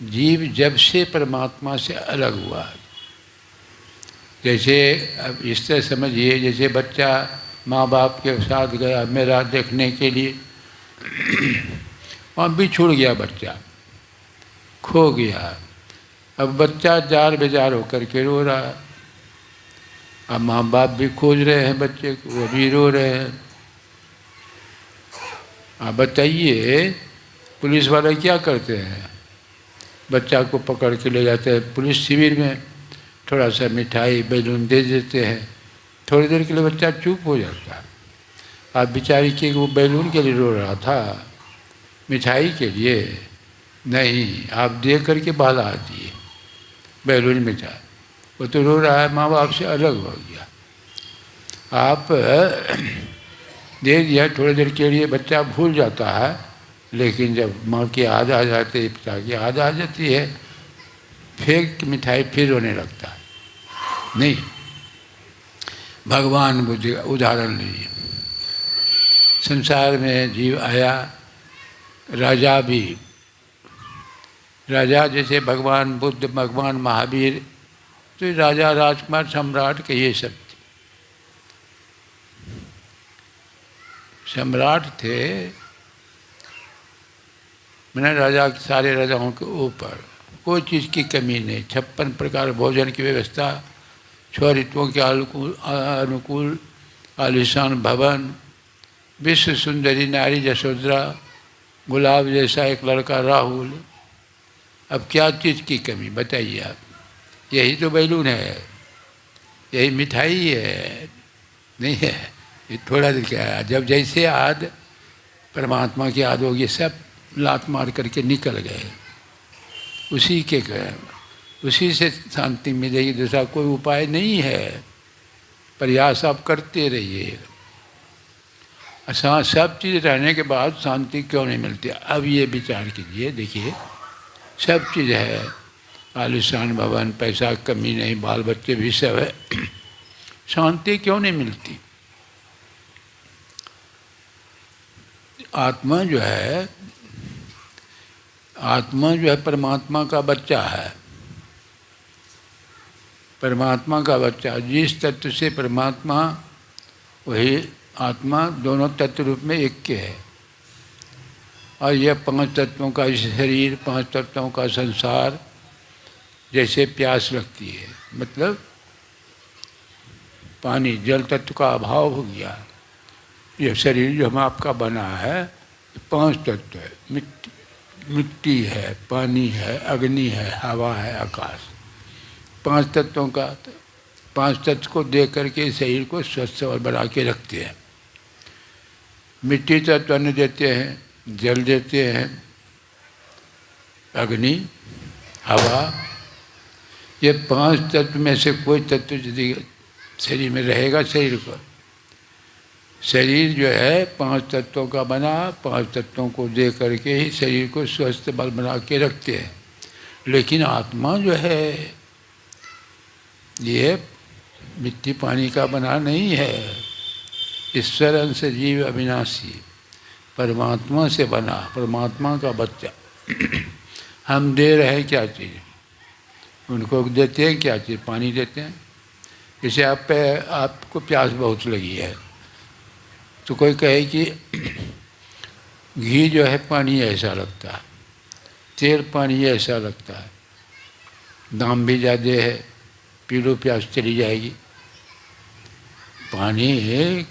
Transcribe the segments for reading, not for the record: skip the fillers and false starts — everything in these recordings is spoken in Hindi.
जीव जब से परमात्मा से अलग हुआ, जैसे अब इस तरह समझिए, जैसे बच्चा माँ बाप के साथ गया मेला देखने के लिए, वहाँ बिछुड़ गया, बच्चा खो गया। अब बच्चा जार बेजार होकर के रो रहा है। अब माँ बाप भी खोज रहे हैं बच्चे को, वो भी रो रहे हैं। आप बताइए पुलिस वाले क्या करते हैं? बच्चा को पकड़ के ले जाते हैं पुलिस शिविर में, थोड़ा सा मिठाई बैलून दे देते हैं, थोड़ी देर के लिए बच्चा चुप हो जाता है। आप बेचारी के वो बैलून के लिए रो रहा था, मिठाई के लिए नहीं, आप दे करके बहला दिए बैलून मिठाई, वो तो रो रहा है, माँ बाप से अलग हो गया। आप दे दिया थोड़ी देर के लिए, बच्चा भूल जाता है, लेकिन जब माँ की याद आ जाती है, पिता की याद आ जाती है, फिर मिठाई फिर रोने लगता है। नहीं, भगवान बुद्ध उदाहरण लीजिए। संसार में जीव आया, राजा भी, राजा जैसे भगवान बुद्ध, भगवान महावीर, तो राजा राजकुमार सम्राट के ये सब सम्राट थे, मैंने राजा, सारे राजाओं के ऊपर कोई चीज़ की कमी नहीं, 56 प्रकार भोजन की व्यवस्था, 6 ऋतुओं के अनुकूल आलिशान भवन, विश्व सुंदरी नारी यशोधरा, गुलाब जैसा एक लड़का राहुल। अब क्या चीज़ की कमी बताइए आप? यही तो बैलून है, यही मिठाई है, नहीं है? ये थोड़ा देर क्या है, जब जैसे याद परमात्मा की याद होगी, सब लात मार करके निकल गए, उसी के उसी से शांति मिलेगी, दूसरा कोई उपाय नहीं है। प्रयास आप करते रहिए। सब चीज़ रहने के बाद शांति क्यों नहीं मिलती? अब ये विचार कीजिए, देखिए सब चीज़ है, आलिशान भवन, पैसा कमी नहीं, बाल बच्चे भी सब है, शांति क्यों नहीं मिलती? आत्मा जो है परमात्मा का बच्चा है, परमात्मा का बच्चा। जिस तत्व से परमात्मा वही आत्मा, दोनों तत्व रूप में एक के है। और यह 5 तत्वों का शरीर, 5 तत्वों का संसार, जैसे प्यास लगती है, मतलब पानी, जल तत्व का अभाव हो गया। यह शरीर जो हम आपका बना है, 5 तत्व है, मिट्टी है, पानी है, अग्नि है, हवा है, आकाश, 5 तत्वों का, 5 तत्व को दे करके शरीर को स्वस्थ और बना के रखते हैं। मिट्टी तत्व अन्न देते हैं, जल देते हैं, अग्नि, हवा, ये 5 तत्व में से कोई तत्व यदि शरीर में रहेगा, शरीर जो है 5 तत्वों का बना, 5 तत्वों को दे करके ही शरीर को स्वस्थ बल बना के रखते हैं। लेकिन आत्मा जो है ये मिट्टी पानी का बना नहीं है, ईश्वर अंश जीव अविनाशी, परमात्मा से बना, परमात्मा का बच्चा। हम दे रहे हैं क्या चीज़? उनको देते हैं क्या चीज़? पानी देते हैं। जैसे आपको प्यास बहुत लगी है, तो कोई कहे कि घी जो है पानी ऐसा लगता है, तेल पानी ऐसा लगता है, दाम भी ज़्यादा है, पी लो प्यास चली जाएगी। पानी है,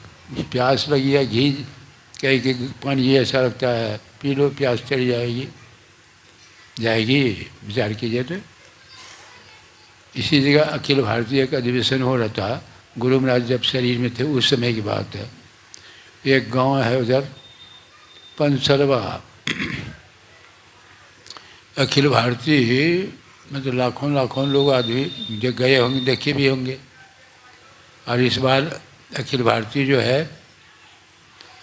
प्यास लगी है, घी कहे कि पानी ऐसा लगता है, पी लो प्यास चली जाएगी, विचार कीजिए। तो इसी जगह अखिल भारतीय का अधिवेशन हो रहा था, गुरु महाराज जब शरीर में थे उस समय की बात है। एक गांव है उधर पंसरवा, अखिल भारतीय मतलब लाखों लोग आदमी जो गए होंगे, देखे भी होंगे। और इस बार अखिल भारतीय जो है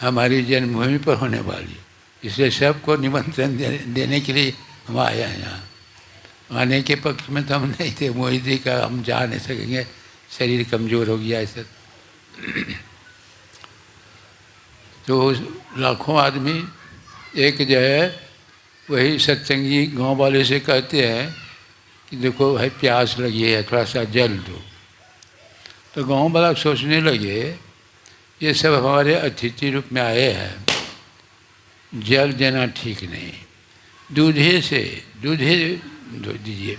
हमारी जन्मभूमि पर होने वाली, इसलिए सबको निमंत्रण देने के लिए हम आए हैं यहाँ। आने के पक्ष में तो हम नहीं थे, मोहित का हम जा नहीं सकेंगे, शरीर कमज़ोर हो गया ऐसा। तो लाखों आदमी एक जो है वही सत्संगी गांव वाले से कहते हैं कि देखो भाई प्यास लगी है, थोड़ा सा जल दो। तो गांव वाला सोचने लगे ये सब हमारे अतिथि रूप में आए हैं, जल देना ठीक नहीं, दूध ही दो दीजिए।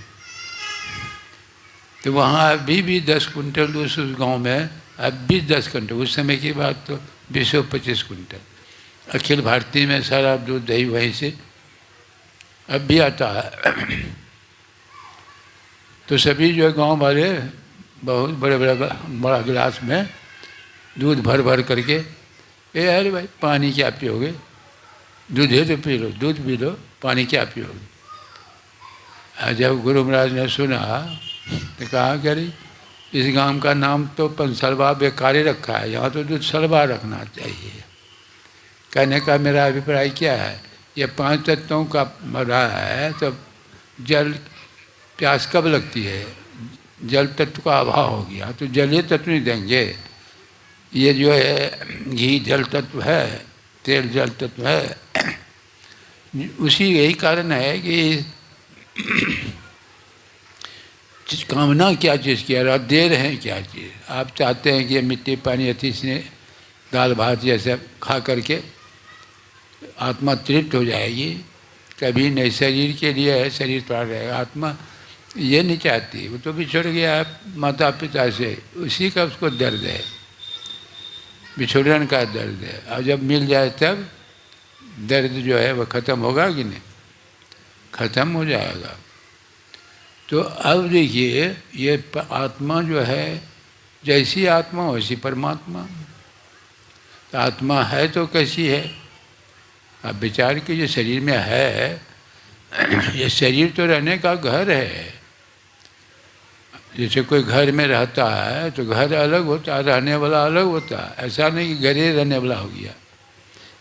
तो वहाँ अभी भी 10 कुंटल दूध उस गांव में, अब भी 10 कुंटल, उस समय की बात तो 20-25 कुंटल अखिल भारतीय में सारा दूध दही वहीं से अब भी आता है। तो सभी जो गांव वाले बहुत बड़ा गिलास में दूध भर भर करके, अरे भाई पानी क्या पियोगे, दूध है तो पी लो, दूध पी लो, पानी क्या पियोगे। जब गुरु महाराज ने सुना तो कहा कि अरे इस गांव का नाम तो पंसलवा बेकार ही रखा है, यहाँ तो दूध सलवा रखना चाहिए। कहने का मेरा अभिप्राय क्या है, ये 5 तत्वों का रहा है तो जल प्यास कब लगती है, जल तत्व का अभाव हो गया तो जलीय तत्व नहीं देंगे। ये जो है घी जल तत्व है, तेल जल तत्व है। उसी यही कारण है कि कामना क्या चीज़ की और दे रहे हैं क्या चीज़। आप चाहते हैं कि मिट्टी पानी अति से दाल भात जैसे खा करके आत्मा तृप्त हो जाएगी, कभी नहीं शरीर के लिए है, शरीर थोड़ा रहेगा, आत्मा ये नहीं चाहती। वो तो बिछड़ गया है माता पिता से, उसी का उसको दर्द है, बिछोड़न का दर्द है। और जब मिल जाए तब दर्द जो है वह ख़त्म होगा कि नहीं, ख़त्म हो जाएगा। तो अब देखिए ये आत्मा जो है, जैसी आत्मा वैसी परमात्मा। तो आत्मा है तो कैसी है, अब विचार कीजिए। शरीर में है, ये शरीर तो रहने का घर है। जैसे कोई घर में रहता है तो घर अलग होता है, रहने वाला अलग होता है। ऐसा नहीं कि घर ही रहने वाला हो गया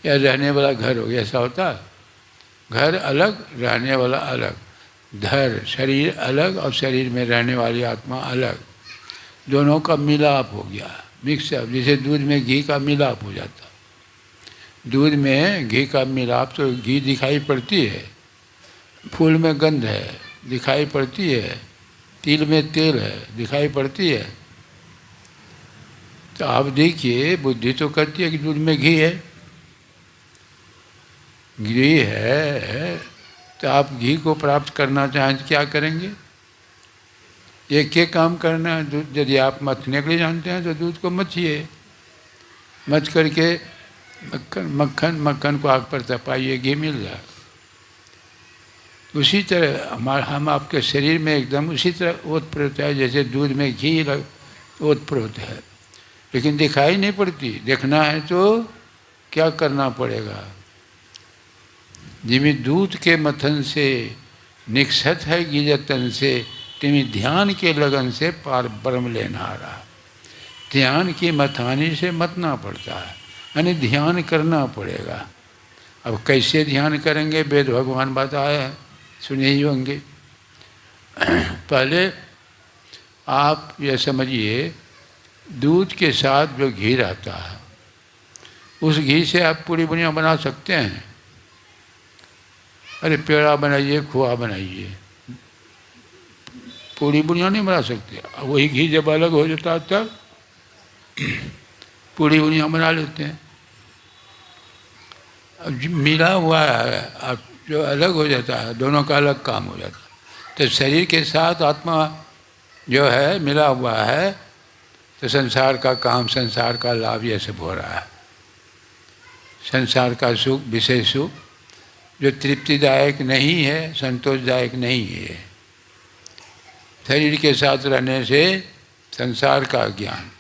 या रहने वाला घर हो गया, ऐसा होता है। घर अलग, रहने वाला अलग, धर शरीर अलग और शरीर में रहने वाली आत्मा अलग, दोनों का मिलाप हो गया, मिक्सअप। जैसे दूध में घी का मिलाप हो जाता, दूध में घी का मिलाप तो घी दिखाई पड़ती है, फूल में गंध है दिखाई पड़ती है, तिल में तेल है दिखाई पड़ती है। तो आप देखिए बुद्धि तो कहती है कि दूध में घी है, घी है, तो आप घी को प्राप्त करना चाहें तो क्या करेंगे, एक एक काम करना है। दूध यदि आप मथने के लिए जानते हैं तो दूध को मथिए, मथ करके मक्खन को आग पर तपाइए, घी मिल जाए। उसी तरह हम आपके शरीर में एकदम उसी तरह ओतप्रोत है जैसे दूध में घी ओतप्रोत है, लेकिन दिखाई नहीं पड़ती। देखना है तो क्या करना पड़ेगा, जिमी दूध के मथन से निक्षत है गिजतन से, तिमी ध्यान के लगन से पार ब्रह्म लेना रहा। ध्यान की मथानी से मतना पड़ता है, यानी ध्यान करना पड़ेगा। अब कैसे ध्यान करेंगे, वेद भगवान बताया है, सुने ही होंगे। पहले आप यह समझिए, दूध के साथ जो घी रहता है उस घी से आप पूरी बुनिया बना सकते हैं। अरे पेड़ा बनाइए, खोआ बनाइए, पूरी बुनिया नहीं बना सकते। वही घी जब अलग हो जाता है तब पूरी बुनिया बना लेते हैं। अब मिला हुआ है, अब जो अलग हो जाता है दोनों का अलग काम हो जाता है। तो शरीर के साथ आत्मा जो है मिला हुआ है, तो संसार का काम, संसार का लाभ ये सब हो रहा है। संसार का सुख, विषय सुख जो तृप्तिदायक नहीं है, संतोषदायक नहीं है। शरीर के साथ रहने से संसार का ज्ञान,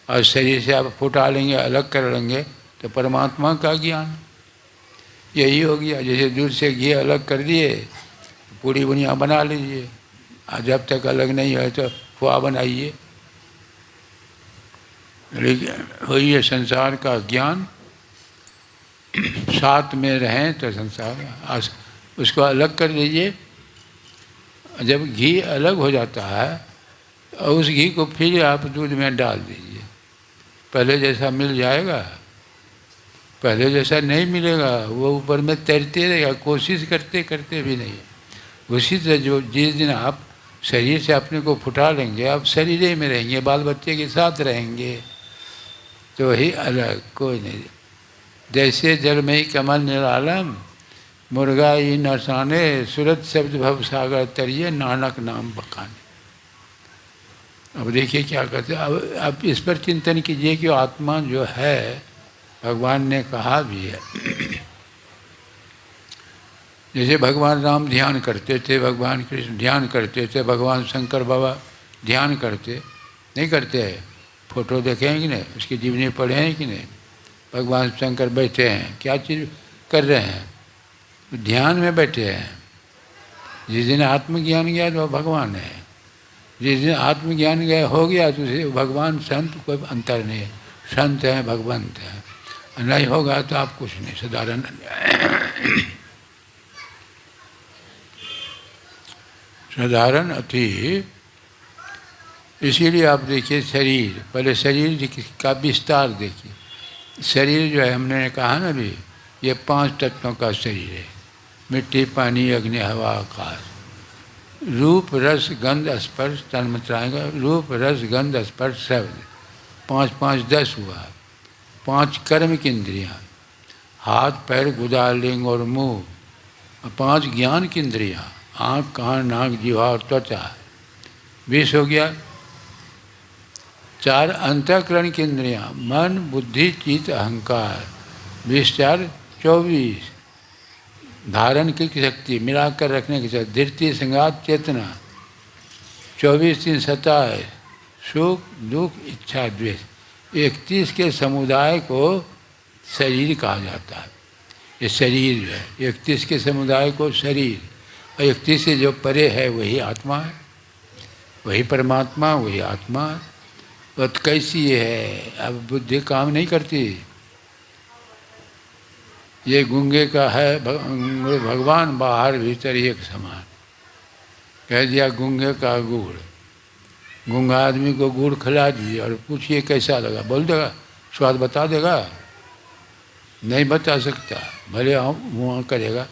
और शरीर से आप फुटा लेंगे, अलग कर लेंगे तो परमात्मा का ज्ञान। यही हो गया। जैसे दूध से घी अलग कर दिए, पूरी बुनिया बना लीजिए, और जब तक अलग नहीं है तो खोआ बनाइए। लेकिन वही है संसार का ज्ञान, साथ में रहें तो संसार, उसको अलग कर दीजिए। जब घी अलग हो जाता है और उस घी को फिर आप दूध में डाल दीजिए, पहले जैसा मिल जाएगा। पहले जैसा नहीं मिलेगा, वो ऊपर में तैरते रहेगा, कोशिश करते करते भी नहीं। उसी तरह जो जिस दिन आप शरीर से अपने को फुटा लेंगे, आप शरीर ही में रहेंगे, बाल बच्चे के साथ रहेंगे, तो वही अलग, कोई नहीं। जैसे जल में ही कमल निरालम, मुर्गा ही नसाने, सूरत शब्द भव सागर तरिए, नानक नाम बखाने। अब देखिए क्या कहते हैं। अब इस पर चिंतन कीजिए कि आत्मा जो है, भगवान ने कहा भी है, जैसे भगवान राम ध्यान करते थे, भगवान कृष्ण ध्यान करते थे, भगवान शंकर बाबा ध्यान करते नहीं करते हैं? फोटो देखे हैं कि नहीं, उसकी जीवनी पढ़े हैं कि नहीं? भगवान शंकर बैठे हैं, क्या चीज़ कर रहे हैं? ध्यान में बैठे हैं। जिस दिन आत्मज्ञान गया तो भगवान है, जिस दिन आत्मज्ञान गया हो गया तो भगवान संत कोई अंतर नहीं है, संत हैं भगवंत हैं। नहीं होगा तो आप कुछ नहीं, साधारण। साधारण अति। इसीलिए आप देखिए शरीर, पहले शरीर का विस्तार देखिए। शरीर जो है, हमने कहा ना अभी, ये 5 तत्वों का शरीर है, मिट्टी, पानी, अग्नि, हवा, आकाश। रूप रस गंध स्पर्श तन्मात्राएगा, रूप रस गंध स्पर्श शब्द, 5 5 10 हुआ। 5 कर्म की इंद्रियाँ, हाथ पैर गुदा लिंग और मुँह। 5 ज्ञान की इंद्रियाँ, आँख कान नाक जीवा और त्वचा, 20 हो गया। 4 अंतःकरण की इंद्रियाँ, मन बुद्धि चित्त अहंकार, 20 4 24। धारण की शक्ति, मिलाकर रखने की शक्ति, धृति संगात चेतना, 24 3 27। सुख दुख इच्छा द्वेष, 31 के समुदाय को शरीर कहा जाता है। ये शरीर जो है, 31 के समुदाय को शरीर, और 31 से जो परे है वही आत्मा है, वही परमात्मा, वही आत्मा। तो कैसी है? अब बुद्धि काम नहीं करती। ये गूंगे का है भगवान, बाहर भीतर एक समान। कह दिया गूंगे का गुड़, गूंगा आदमी को गुड़ खिला दीजिए और पूछिए कैसा लगा, बोल देगा, स्वाद बता देगा? नहीं बता सकता। भले मुँह करेगा,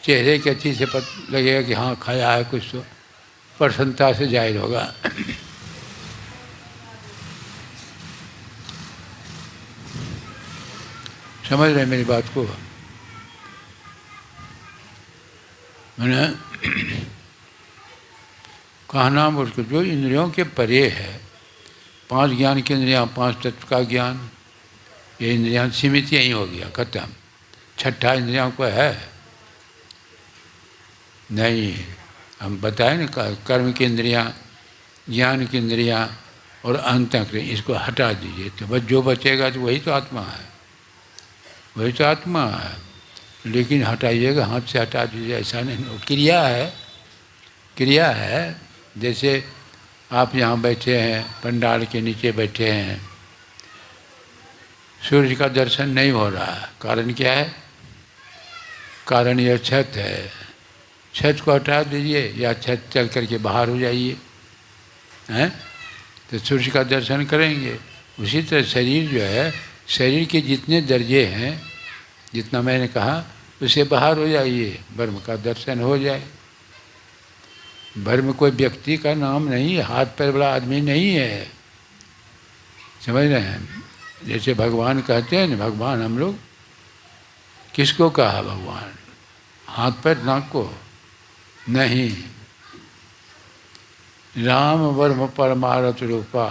चेहरे के अच्छी से पता लगेगा कि हाँ खाया है कुछ, तो प्रसन्नता से जाहिर होगा। समझ रहे मेरी बात को? मैंने कहना मुश्किल, जो इंद्रियों के परे है, 5 ज्ञान की इंद्रियाँ, 5 तत्व का ज्ञान, ये इंद्रियाँ सीमित यहीं हो गया, खत्म। 6ठा इंद्रियों को है नहीं। हम बताए ना, कर्म की इंद्रियाँ, ज्ञान की इंद्रियाँ और अंतःकरण, इसको हटा दीजिए तो बस जो बचेगा तो वही तो आत्मा है, वही तो आत्मा है। लेकिन हटाइएगा, हाथ से हटा दीजिए ऐसा नहीं। क्रिया है, क्रिया है। जैसे आप यहाँ बैठे हैं, पंडाल के नीचे बैठे हैं, सूर्य का दर्शन नहीं हो रहा है, कारण क्या है? कारण यह छत है। छत को हटा दीजिए या छत चल करके बाहर हो जाइए, हैं तो सूर्य का दर्शन करेंगे। उसी तरह शरीर जो है, शरीर के जितने दर्जे हैं, जितना मैंने कहा, उससे बाहर हो जाइए, ब्रह्म का दर्शन हो जाए। ब्रह्म कोई व्यक्ति का नाम नहीं है, हाथ पैर वाला आदमी नहीं है, समझ रहे हैं? जैसे भगवान कहते हैं ना, भगवान हम लोग किसको कहा? भगवान हाथ पैर नाक को नहीं। राम वर्म परमारथ रूपा,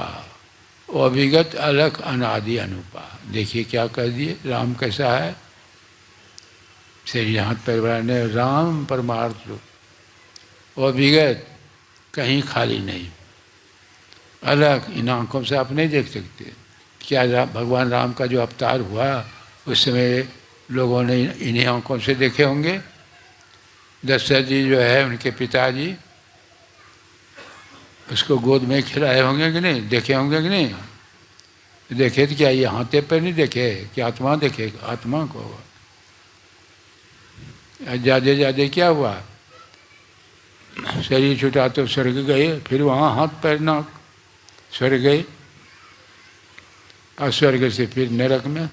अभिगत अलख अनादि अनुपा। देखिए क्या कह दिए, राम कैसा है? शरीर हाथ पैर बनाने, राम परमार्थ रूप, अभिगत कहीं खाली नहीं, अलग, इन आँखों से आप नहीं देख सकते। क्या भगवान राम का जो अवतार हुआ उस समय लोगों ने इन्हीं आँखों से देखे होंगे? दशरथ जी जो है, उनके पिताजी, उसको गोद में खिलाए होंगे कि नहीं? देखे होंगे कि नहीं? देखे तो क्या ये हाथे पर नहीं देखे कि आत्मा देखे? आत्मा को ज़्यादा ज़्यादा क्या हुआ, शरीर छूटा तो स्वर्ग गए, फिर वहाँ हाथ पैर नाक, स्वर्ग गए, और स्वर्ग से फिर नरक में।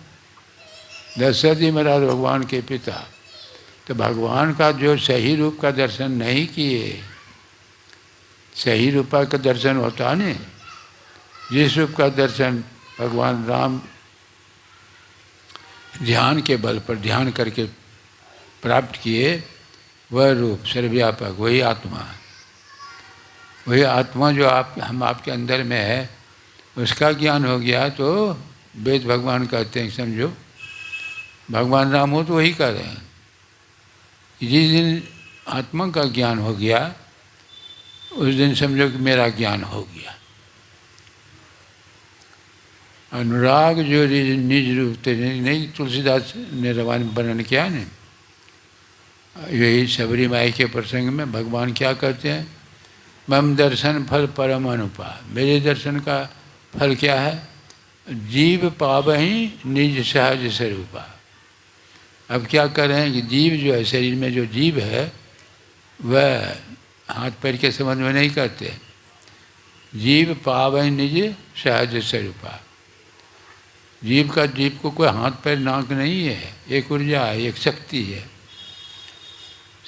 दशरथ जी महाराज भगवान के पिता, तो भगवान का जो सही रूप का दर्शन नहीं किए, सही रूप का दर्शन होता नहीं, जिस रूप का दर्शन भगवान राम ध्यान के बल पर ध्यान करके प्राप्त किए, वह रूप सर्वव्यापक वही आत्मा, वही आत्मा जो हम आपके अंदर में है, उसका ज्ञान हो गया तो वेद भगवान कहते हैं, समझो भगवान राम हो तो वही कह रहे हैं। जिस दिन आत्मा का ज्ञान हो गया उस दिन समझो कि मेरा ज्ञान हो गया। अनुराग जो निज रूप तेरे नहीं, तुलसीदास ने वर्णन किया ने, यही शबरी माई के प्रसंग में भगवान क्या कहते हैं, मम दर्शन फल परम अनुपा, मेरे दर्शन का फल क्या है, जीव पावहीं निज सहज स्वरूपा। अब क्या कर रहे हैं कि जीव जो है, शरीर में जो जीव है वह हाथ पैर के संबंध में नहीं करते, जीव पावहीं निज सहज स्वरूपा। जीव को कोई हाथ पैर नाक नहीं है, एक ऊर्जा है, एक शक्ति है,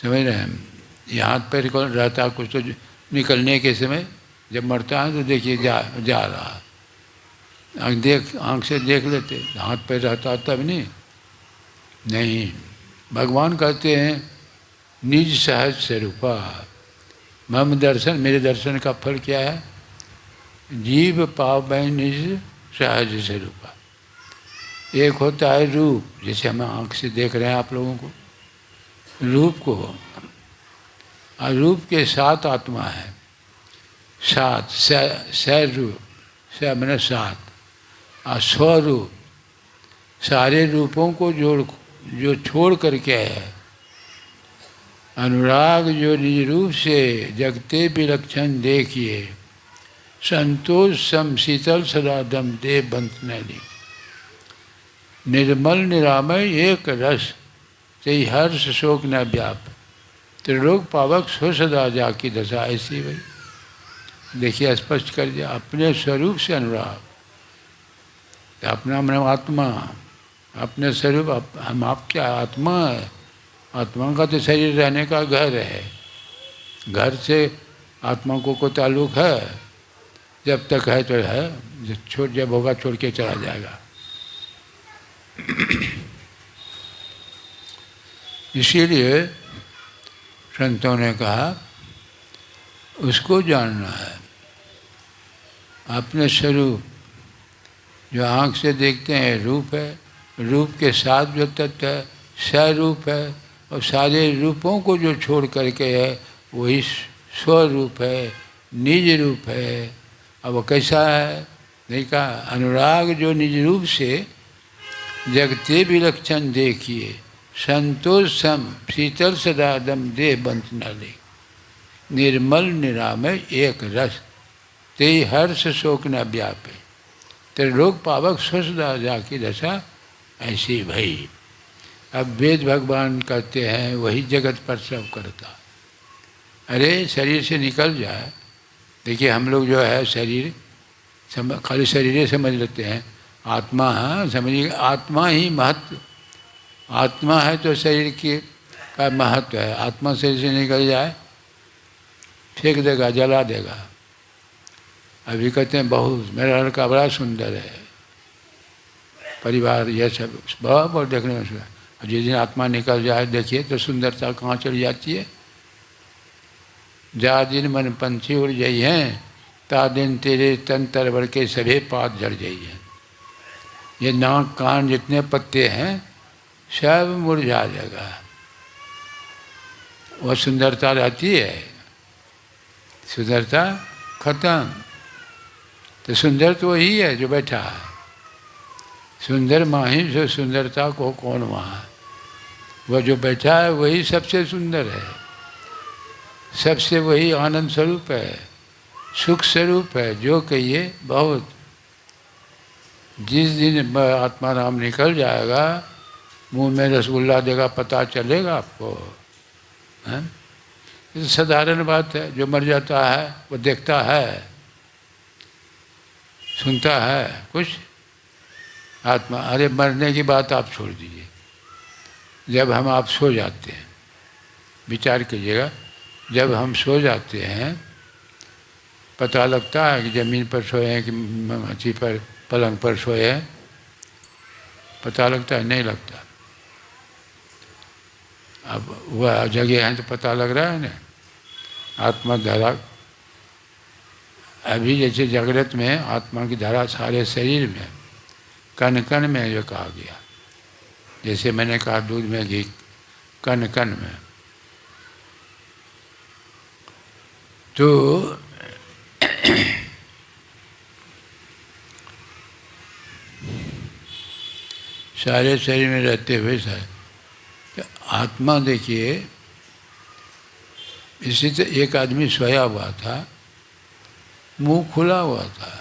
समझ रहे हैं। ये हाथ पैर को रहता कुछ तो निकलने के समय जब मरता है तो देखिए जा रहा, आँख से देख लेते, हाथ पैर रहता तब नहीं। भगवान कहते हैं निज सहज स्वरूपा, मम दर्शन, मेरे दर्शन का फल क्या है, जीव पावै निज सहज स्वरूपा। एक होता है रूप, जैसे हम आँख से देख रहे हैं आप लोगों को रूप को, और रूप के सात आत्मा है, सात रूप, स मैंने सात, और स्वरूप, सारे रूपों को जो छोड़ करके है। अनुराग जो निज रूप से जगते विलक्षण देखिए, संतोष सम शीतल सदा दम दे बंत न ली। निर्मल निरामय एक रस, ते हर्ष शोक न व्याप, त्रिलोक पावक सो सदा जाकी दशा। ऐसी भाई देखिए स्पष्ट कर दिया, अपने स्वरूप से अनुराग, अपना मन आत्मा, अपने स्वरूप, हम आपके आत्मा है, आत्मा का तो शरीर रहने का घर है, घर से आत्मा को कोई ताल्लुक है, जब तक है तो है, जब होगा छोड़ के चला जाएगा। इसीलिए संतों ने कहा उसको जानना है, अपने स्वरूप जो आँख से देखते हैं रूप है, रूप के साथ जो तत्व है स्वरूप है, और सारे रूपों को जो छोड़ करके है वही स्वरूप है, निज रूप है। अब वो कैसा है, नहीं कहा, अनुराग जो निज रूप से जगते विलक्षण देखिए, संतोष सम शीतल सदा दम दे बंत न ले। निर्मल निरामय एक रस, ते हर्ष शोक न व्यापे, त्रिलोक पावक स्वसदा जाकी दशा ऐसी भई। अब वेद भगवान कहते हैं वही जगत पर सब करता। अरे शरीर से निकल जाए, देखिए हम लोग जो है शरीर खाली शरीर समझ लेते हैं, आत्मा है समझिए, आत्मा ही महत्व, आत्मा है तो शरीर का महत्व है। आत्मा शरीर से निकल जाए फेंक देगा, जला देगा। अभी कहते हैं बहुत, मेरा लड़का बड़ा सुंदर है, परिवार यह सब बहुत देखने में सुंदर, और जिस दिन आत्मा निकल जाए देखिए तो सुंदरता कहाँ चली जाती है। जा दिन मन पंछी उड़ जाई हैं, ता दिन तेरे तन तरवर के सभी पात झड़ जाइए। ये नाक कान जितने पत्ते हैं सब मुरझा जाएगा, वह सुंदरता रहती है, सुंदरता खत्म। तो सुंदर तो वही है जो बैठा है, सुंदर माही से सुंदरता को कौन वहाँ, वह जो बैठा है वही सबसे सुंदर है, सबसे वही आनंद स्वरूप है, सुख स्वरूप है। जो कहिए बहुत, जिस दिन आत्मा नाम निकल जाएगा मुंह में रसगुल्ला देगा पता चलेगा आपको, है? ये तो साधारण बात है। जो मर जाता है वो देखता है, सुनता है कुछ, आत्मा। अरे मरने की बात आप छोड़ दीजिए, जब हम आप सो जाते हैं, विचार कीजिएगा, जब हम सो जाते हैं पता लगता है कि ज़मीन पर सोए हैं कि मच्छी पर पलंग पर सोए हैं? पता लगता है? नहीं लगता। अब वह जगह है तो पता लग रहा है ना। आत्मा धारा अभी जैसे जागृत में आत्मा की धारा सारे शरीर में, कण कण में जो कहा गया, जैसे मैंने कहा दूध में घी, कण कण में। तो सारे शरीर में रहते हुए सारे तो आत्मा देखिए, इसी से एक आदमी सोया हुआ था, मुंह खुला हुआ था।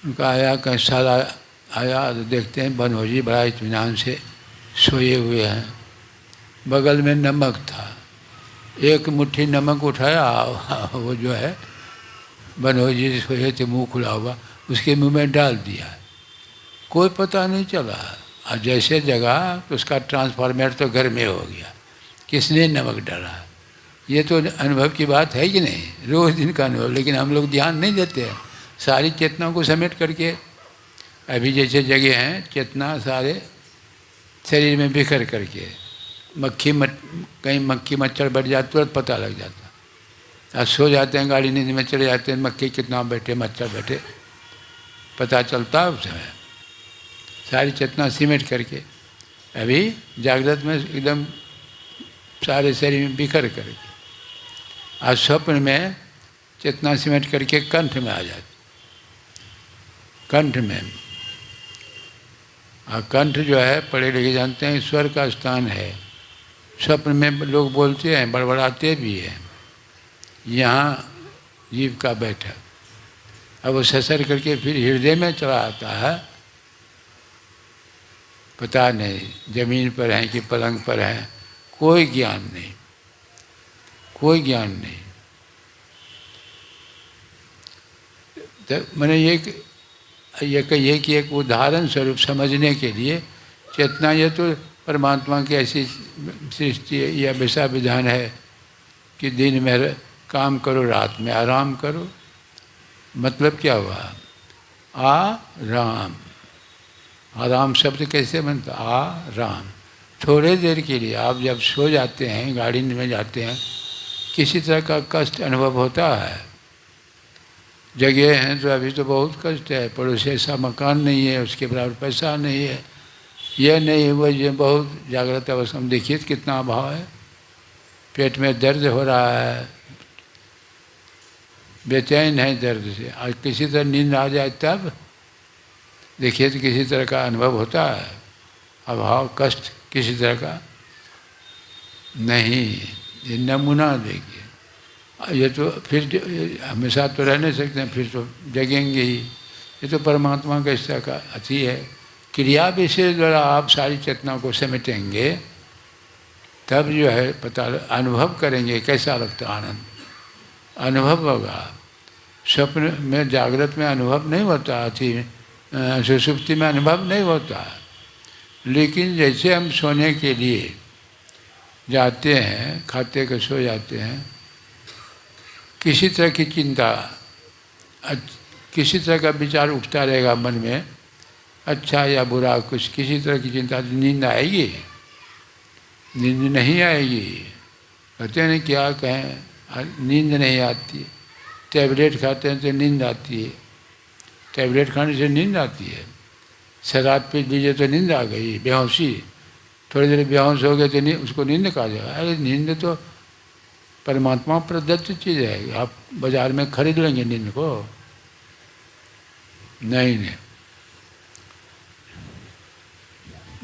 उनका आया कैसा आया तो देखते हैं बनोजी बड़ा इत्मीनान से सोए हुए हैं, बगल में नमक था, एक मुट्ठी नमक उठाया, वो जो है बनोजी सोए थे मुंह खुला हुआ, उसके मुंह में डाल दिया, कोई पता नहीं चला। और जैसे जगह तो उसका ट्रांसफार्मर तो घर में हो गया, किसने नमक डाला? ये तो अनुभव की बात है कि नहीं, रोज़ दिन का अनुभव। लेकिन हम लोग ध्यान नहीं देते हैं, सारी चेतनाओं को समेट करके। अभी जैसे जगह हैं चेतना सारे शरीर में बिखर करके, कहीं मक्खी मच्छर बैठ जाते तुरंत पता लग जाता। आज सो जाते हैं, गाड़ी नींद में चले जाते हैं, मक्खी कितना बैठे मच्छर बैठे पता चलता है उस समय। सारी चेतना सिमट करके अभी जागृत में एकदम सारे शरीर में बिखर करके, आज स्वप्न में चेतना सिमट करके कंठ में आ जाती, कंठ में। और कंठ जो है पढ़े लिखे जानते हैं ईश्वर का स्थान है। स्वप्न में लोग बोलते हैं, बड़बड़ाते भी हैं, यहाँ जीव का बैठक। अब वो ससर करके फिर हृदय में चला आता है, पता नहीं जमीन पर हैं कि पलंग पर हैं, कोई ज्ञान नहीं, कोई ज्ञान नहीं। तो मैंने ये कहिए कि एक उदाहरण स्वरूप समझने के लिए, चेतना ये तो परमात्मा की ऐसी सृष्टि या वैसा विधान है कि दिन में काम करो, रात में आराम करो। मतलब क्या हुआ? आराम। आराम शब्द कैसे बनता? आराम। थोड़े देर के लिए आप जब सो जाते हैं, गाड़ी में जाते हैं, किसी तरह का कष्ट अनुभव होता है। जगह हैं तो अभी तो बहुत कष्ट है, पड़ोसी ऐसा मकान नहीं है, उसके बराबर पैसा नहीं है, यह नहीं हुआ, ये बहुत जागृत अवस्था में देखिए कितना अभाव है, पेट में दर्द हो रहा है, बेचैन है दर्द से। आज किसी तरह नींद आ जाए तब देखिए तो किसी तरह का अनुभव होता है, अभाव कष्ट किसी तरह का नहीं। ये नमूना देखिए, ये तो फिर हमेशा तो रह नहीं सकते हैं, फिर तो जगेंगे ही। ये तो परमात्मा का हिस्सा का अति है। क्रिया विशेष द्वारा आप सारी चेतना को समेटेंगे, तब जो है पता अनुभव करेंगे कैसा लगता आनंद, अनुभव होगा। स्वप्न में जागृत में अनुभव नहीं होता, अति सुषुप्ति में अनुभव नहीं होता। लेकिन जैसे हम सोने के लिए जाते हैं, खाते के सो जाते हैं, किसी तरह की चिंता, किसी तरह का विचार उठता रहेगा मन में, अच्छा या बुरा कुछ, किसी तरह की चिंता, नींद आएगी? नींद नहीं आएगी। कहते नहीं क्या कहें, नींद नहीं आती। टैबलेट खाते हैं तो नींद आती है, टैबलेट खाने से नींद आती है। शराब पी लीजिए तो नींद आ गई, बेहोशी, थोड़ी देर बेहोश हो गए तो उसको नींद कहा जाएगा। अरे नींद तो परमात्मा प्रदत्त चीज़ है, आप बाजार में खरीद लेंगे नींद को? नहीं,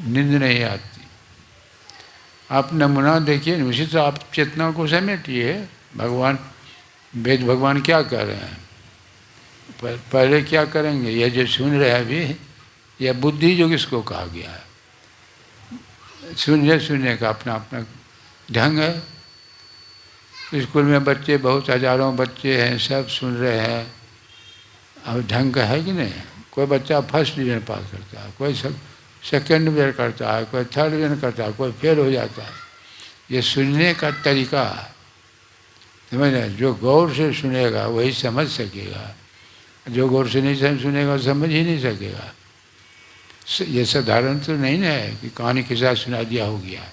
नींद नहीं आती। आप नमूना देखिए, उसी से आप चेतना को समेटिए। भगवान वेद भगवान क्या कर रहे हैं, पहले क्या करेंगे? ये जो सुन रहे हैं अभी, यह बुद्धि जो किसको कहा गया है, सुनने का अपना अपना ढंग है। स्कूल में बच्चे बहुत हजारों बच्चे हैं, सब सुन रहे हैं, अब ढंग का है कि नहीं? कोई बच्चा फर्स्ट डिवीजन पास करता है, कोई सेकंड डिवीजन करता है, कोई थर्ड डिवीजन करता है, कोई फेल हो जाता है। ये सुनने का तरीका समझ रहे, जो गौर से सुनेगा वही समझ सकेगा, जो गौर से नहीं सुनेगा समझ ही नहीं सकेगा। ये साधारण तो नहीं है कि कहानी के साथ सुना दिया हो गया।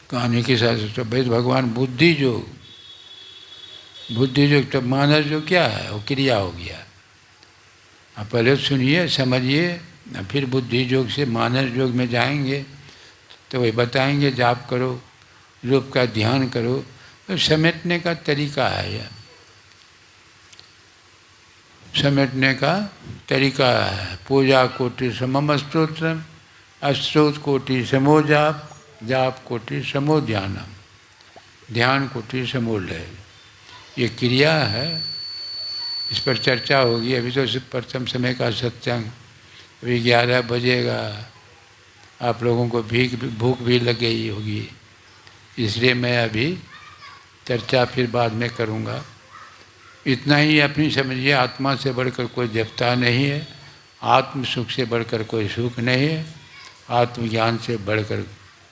कहानी के साथ तो भाई भगवान बुद्धि योग तो मानस जो क्या है वो क्रिया हो गया। आप पहले सुनिए समझिए, फिर बुद्धि योग से मानस योग में जाएंगे तो वही बताएंगे जाप करो, रूप का ध्यान करो। तो समेटने का तरीका है यह, समेटने का तरीका है। पूजा कोटि समम स्तोत्रम, अस्तोत्र कोटि समो जाप, जाप कोटि समो ध्यानम, ध्यान कोटि समो लय। ये क्रिया है, इस पर चर्चा होगी। अभी तो प्रथम समय का सत्संग, अभी 11 बजेगा, आप लोगों को भूख भी लग गई होगी, इसलिए मैं अभी चर्चा फिर बाद में करूँगा। इतना ही अपनी समझिए, आत्मा से बढ़कर कोई देवता नहीं है, आत्म सुख से बढ़कर कोई सुख नहीं है, आत्मज्ञान से बढ़कर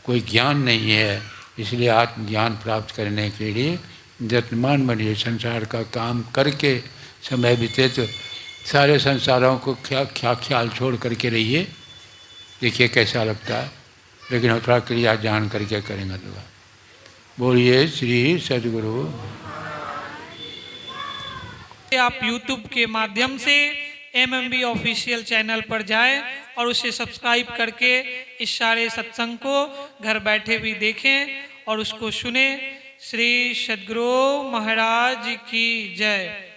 कोई ज्ञान नहीं है। इसलिए आत्मज्ञान प्राप्त करने के लिए यत्नवान बनिए, संसार का काम करके समय बीते तो सारे संसारों को ख्याल छोड़ करके रहिए। देखिए कैसा लगता है, लेकिन थोड़ा क्रिया जान करके करेंगे तो। बोलिए श्री सद्गुरु। आप YouTube के माध्यम से MMB ऑफिशियल चैनल पर जाएं और उसे सब्सक्राइब करके इस सारे सत्संग को घर बैठे भी देखें और उसको सुने। श्री सद्गुरु महाराज की जय।